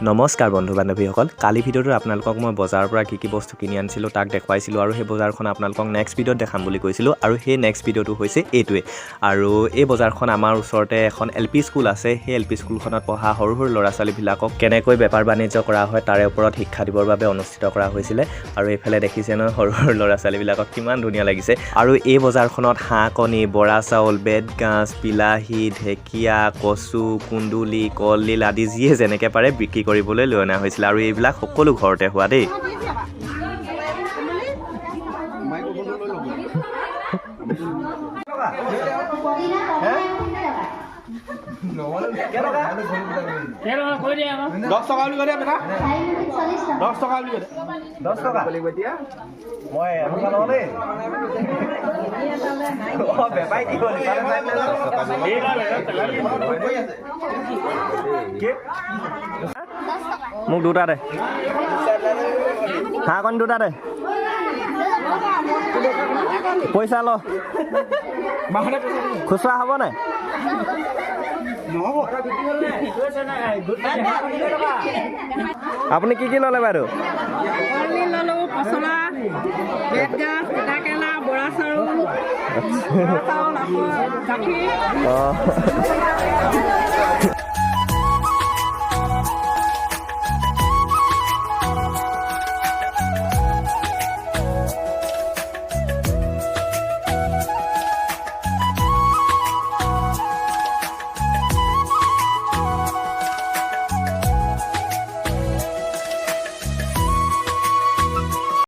নমস্কাৰ বন্ধু বান্ধৱীসকল, কালি ভিডিঅ'টোত আপোনালোকক মই বজাৰৰ পৰা কি বস্তু কিনি আনিছিলোঁ তাক দেখুৱাইছিলোঁ আৰু সেই বজাৰখন আপোনালোকক নেক্সট ভিডিঅ'ত দেখাম বুলি কৈছিলোঁ আৰু সেই নেক্সট ভিডিঅ'টো হৈছে এইটোৱে। আৰু এই বজাৰখন আমাৰ ওচৰতে এখন LP স্কুল আছে। সেই LP স্কুলখনত পঢ়া সৰু সৰু ল'ৰা ছোৱালীবিলাকক কেনেকৈ বেপাৰ বাণিজ্য কৰা হয় তাৰে ওপৰত শিক্ষা দিবৰ বাবে অনুষ্ঠিত কৰা হৈছিলে। আৰু এইফালে দেখিছে নহয় সৰু সৰু ল'ৰা ছোৱালীবিলাকক কিমান ধুনীয়া লাগিছে। আৰু এই বজাৰখনত হাঁহ কণী, বৰা চাউল, বেতগাঁজ, বিলাহী, ঢেকীয়া, কচু, কুন্দুলি, কলডিল আদি যিয়ে যেনেকৈ পাৰে বিক্ৰী কৰিবলৈ লৈ অনা হৈছিল আৰু এইবিলাক সকলো ঘৰতে হোৱা দেই। মোক দুটা দে, হাঁহ কণী দুটা দে, পইচা ল, খুচুৰা হ'ব নাই? আপুনি কি কি ল'লে বাইদেউ? পচলা, বেতগাঁজ, তিতাকেৰেলা, বৰা চাউল, গাখীৰ।